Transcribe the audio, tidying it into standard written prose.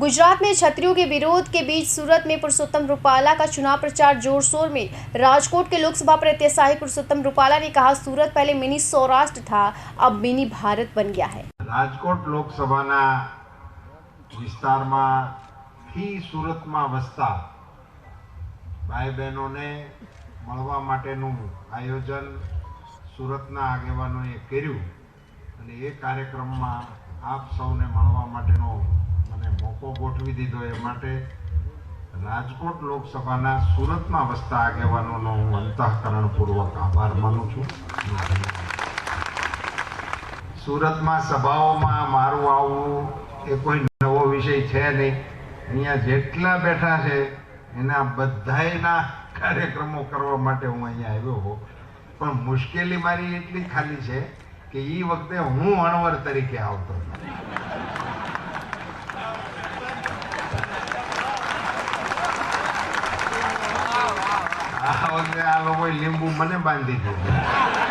गुजरात में छतरियों के विरोध के बीच सूरत में पुरुषोत्तम रूपाला का चुनाव प्रचार जोर शोर में। राजकोट के लोकसभा प्रत्याशी पुरुषोत्तम रूपाला ने कहा, सूरत पहले मिनी सौराष्ट्र था, अब मिनी भारत बन गया है। राजकोट लोकसभा विस्तार में सूरत में वसता भाई बहनों ने મળવા માટેનું આયોજન સુરતના આગેવાનોએ કર્યું અને એ કાર્યક્રમમાં આપ સૌને મળવા માટેનો મને મોકો ગોઠવી દીધો એ માટે રાજકોટ લોકસભાના સુરતમાં વસતા આગેવાનોનો હું અંતઃકરણપૂર્વક આભાર માનું છું। સુરતમાં સભાઓમાં મારું આવવું એ કોઈ નવો વિષય છે નહીં। અહીંયા જેટલા બેઠા છે એના બધાયના કાર્યક્રમો કરવા માટે હું અહીંયા આવ્યો હો, પણ મુશ્કેલી મારી એટલી ખાલી છે કે એ વખતે હું અણવર તરીકે આવતો આ વખતે આ લોકોએ લીંબુ મને બાંધી દીધું।